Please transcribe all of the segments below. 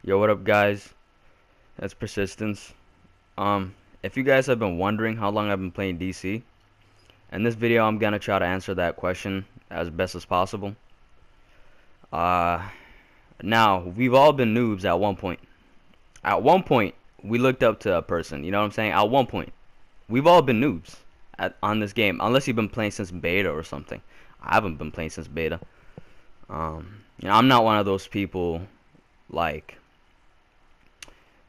Yo, what up, guys? That's Persistence. If you guys have been wondering how long I've been playing DC, in this video I'm gonna try to answer that question as best as possible. Uh, Now, we've all been noobs at one point. At one point, we looked up to a person, you know what I'm saying? At one point, we've all been noobs on this game, unless you've been playing since beta or something. I haven't been playing since beta. I'm not one of those people, like,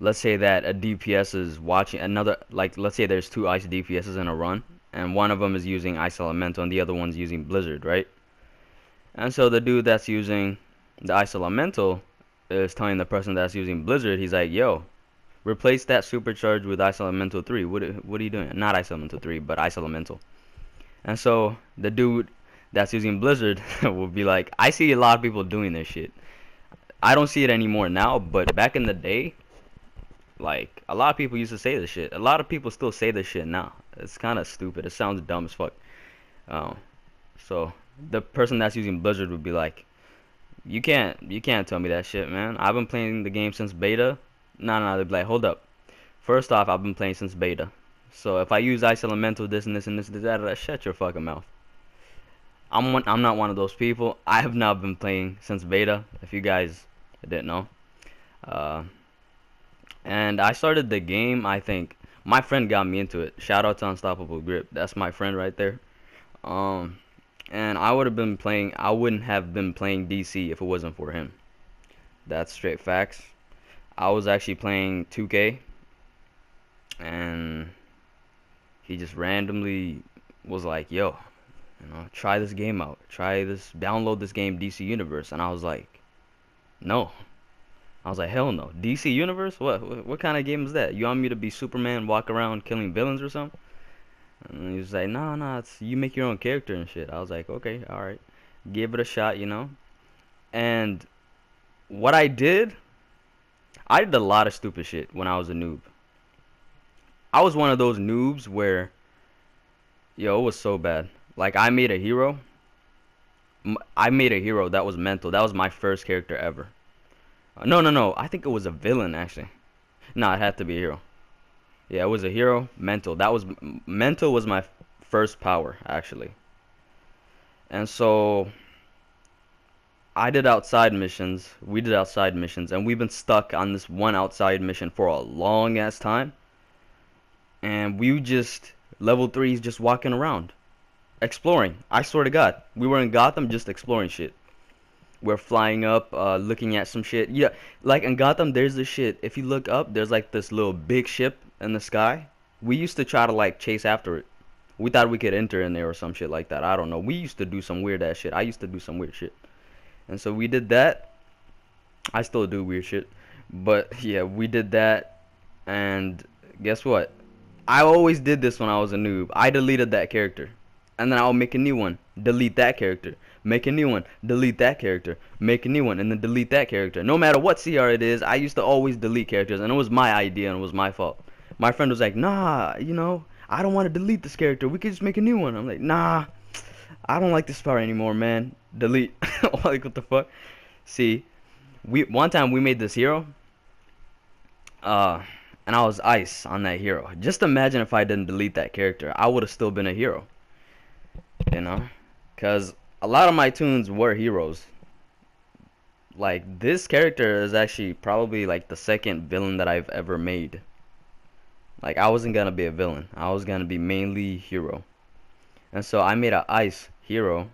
let's say that a DPS is watching another, like, let's say there's two ice DPSs in a run, and one of them is using ice elemental and the other one's using blizzard, right? And so the dude that's using the ice elemental is telling the person that's using blizzard, he's like, yo, replace that supercharge with ice elemental 3. What are you doing? Not ice elemental 3, but ice elemental. And so the dude that's using blizzard will be like, I see a lot of people doing this shit. I don't see it anymore now, but back in the day, like, a lot of people used to say this shit. A lot of people still say this shit now. It's kind of stupid. It sounds dumb as fuck. Um, so the person that's using Blizzard would be like, you can't tell me that shit, man. I've been playing the game since beta. No, they'd be like, hold up. First off, I've been playing since beta. So if I use Ice Elemental, this and this and this, that, shut your fucking mouth. I'm not one of those people. I have not been playing since beta. If you guys didn't know. Uh, And I started the game, I think, my friend got me into it. Shout out to Unstoppable Grip. That's my friend right there. Um, and I wouldn't have been playing DC if it wasn't for him. That's straight facts. I was actually playing 2K, and he just randomly was like, yo, try this game out. Download this game, DC Universe. And I was like, no. I was like, hell no. DC Universe? What kind of game is that? You want me to be Superman, walk around killing villains or something? And he was like, nah, it's you make your own character and shit. I was like, okay, alright. Give it a shot. And what I did a lot of stupid shit when I was a noob. I was one of those noobs where, yo, it was so bad. Like, I made a hero. I made a hero that was mental. That was my first character ever. No. I think it was a villain, actually. No, it had to be a hero. Yeah, it was a hero. Mental was my first power, actually. And so I did outside missions. We did outside missions, and we've been stuck on this one outside mission for a long ass time. And we just level 3s just walking around, exploring. I swear to God, we were in Gotham just exploring shit. We're flying up, looking at some shit. Yeah, like in Gotham, there's this shit. If you look up, there's like this little big ship in the sky. We used to try to like chase after it. We thought we could enter in there or some shit like that. I don't know. We used to do some weird ass shit. I used to do some weird shit. And so we did that. I still do weird shit. But yeah, we did that. And guess what? I always did this when I was a noob. I deleted that character. And then I'll make a new one. Delete that character. Make a new one, delete that character, make a new one, and then delete that character. No matter what CR it is, I used to always delete characters, and it was my idea and it was my fault. My friend was like, nah, I don't want to delete this character. We could just make a new one. I'm like, nah, I don't like this part anymore, man. Delete. Like, what the fuck? See, one time we made this hero, and I was ice on that hero. Just imagine if I didn't delete that character. I would have still been a hero, because a lot of my tunes were heroes. Like, this character is actually probably like the second villain that I've ever made. Like, I wasn't gonna be a villain. I was gonna be mainly hero. And so I made a ice hero,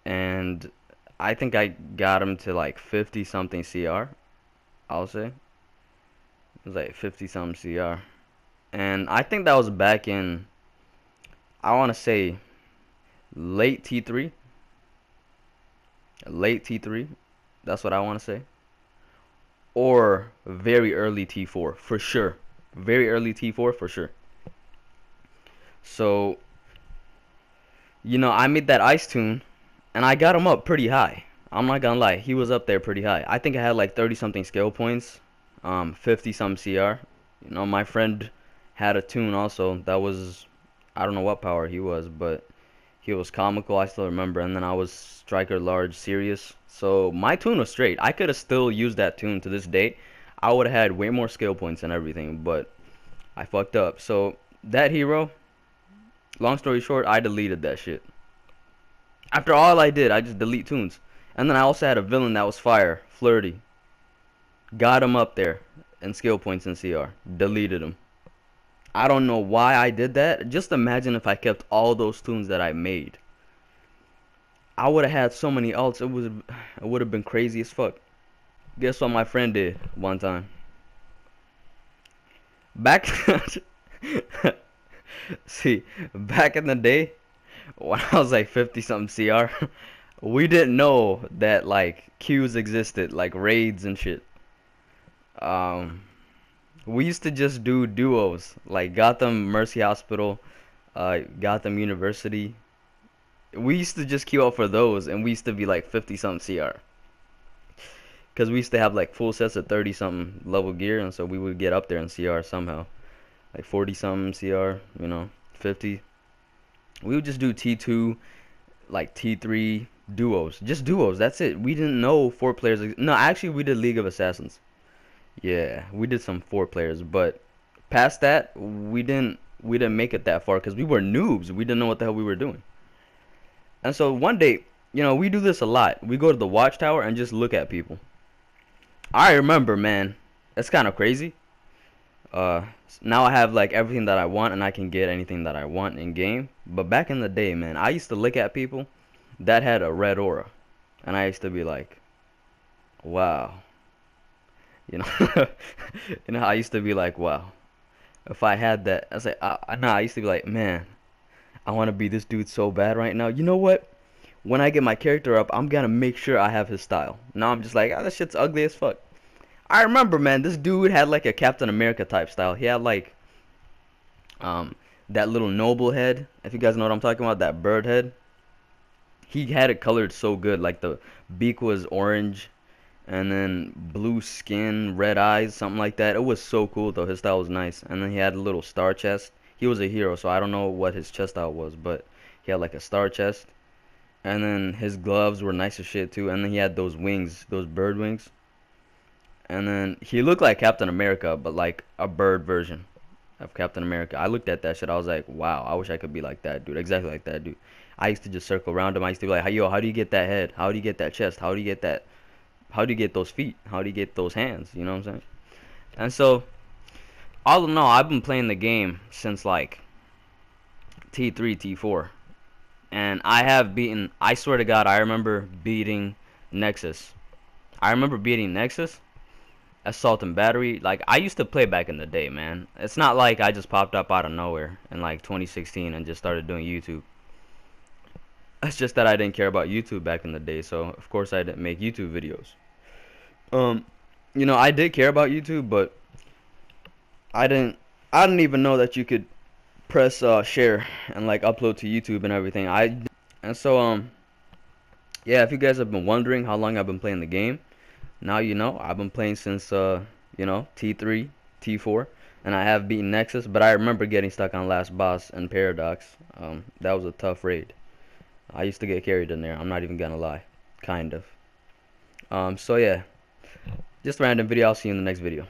and I think I got him to like 50 something CR, I'll say. It was like 50 something CR. And I think that was back in, I wanna say, late T3. Late T3, that's what I want to say, or very early T4 for sure. Very early T4 for sure. So I made that ice tune, and I got him up pretty high. I'm not gonna lie, he was up there pretty high. I think I had like 30 something skill points, 50 some CR. My friend had a tune also that was, I don't know what power he was, but He was comical, I still remember, and then I was striker large, serious. So my tune was straight. I could have still used that tune to this day. I would have had way more skill points and everything, but I fucked up. So that hero, long story short, I deleted that shit. After all I did, I just delete tunes. And then I also had a villain that was fire, flirty. Got him up there in skill points in CR. Deleted him. I don't know why I did that. Just imagine if I kept all those tunes that I made. I would have had so many ults. It would have been crazy as fuck. Guess what my friend did one time? Back See, back in the day when I was like 50 something CR, we didn't know that like queues existed, like raids and shit. Um we used to just do duos, like Gotham Mercy Hospital, Gotham University. We used to just queue up for those, and we used to be like 50 something CR. Because we used to have like full sets of 30 something level gear, and so we would get up there in CR somehow. Like 40 something CR, 50. We would just do T2, like T3 duos. Just duos, that's it. We didn't know four players. No, actually, we did League of Assassins. Yeah, we did some four players, but past that, we didn't make it that far because we were noobs. We didn't know what the hell we were doing. And so one day, we do this a lot. We go to the watchtower and just look at people. I remember, man, it's kind of crazy. Uh, Now I have like everything that I want and I can get anything that I want in game. But back in the day, man, I used to look at people that had a red aura, and I used to be like, wow, you know, I used to be like, wow, if I had that, I say, nah, I used to be like, man, I want to be this dude so bad right now. You know what? When I get my character up, I'm gonna make sure I have his style. Now I'm just like, oh, that shit's ugly as fuck. I remember, man, this dude had like a Captain America type style. He had like um that little noble head. If you guys know what I'm talking about, that bird head. He had it colored so good. Like the beak was orange, and then blue skin, red eyes, something like that. It was so cool though. His style was nice. And then he had a little star chest. He was a hero, so I don't know what his chest style was, but he had like a star chest. And then his gloves were nice as shit too. And then he had those wings, those bird wings. And then he looked like Captain America, but like a bird version of Captain America. I looked at that shit. I was like, wow, I wish I could be like that dude. Exactly like that dude. I used to just circle around him. I used to be like, yo, how do you get that head? How do you get that chest? How do you get that? How do you get those feet? How do you get those hands? You know what I'm saying? And so, all in all, I've been playing the game since like T3, T4. And I have beaten, I swear to God, I remember beating Nexus. I remember beating Nexus, Assault and Battery. Like, I used to play back in the day, man. It's not like I just popped up out of nowhere in like 2016 and just started doing YouTube. It's just that I didn't care about YouTube back in the day, so of course I didn't make YouTube videos. I did care about YouTube, but I didn't even know that you could press share and like upload to YouTube and everything. And so yeah, if you guys have been wondering how long I've been playing the game, now you know. I've been playing since T3, T4, and I have beaten Nexus, but I remember getting stuck on last boss and Paradox. That was a tough raid. I used to get carried in there. I'm not even gonna lie, kind of. So yeah, just a random video. I'll see you in the next video.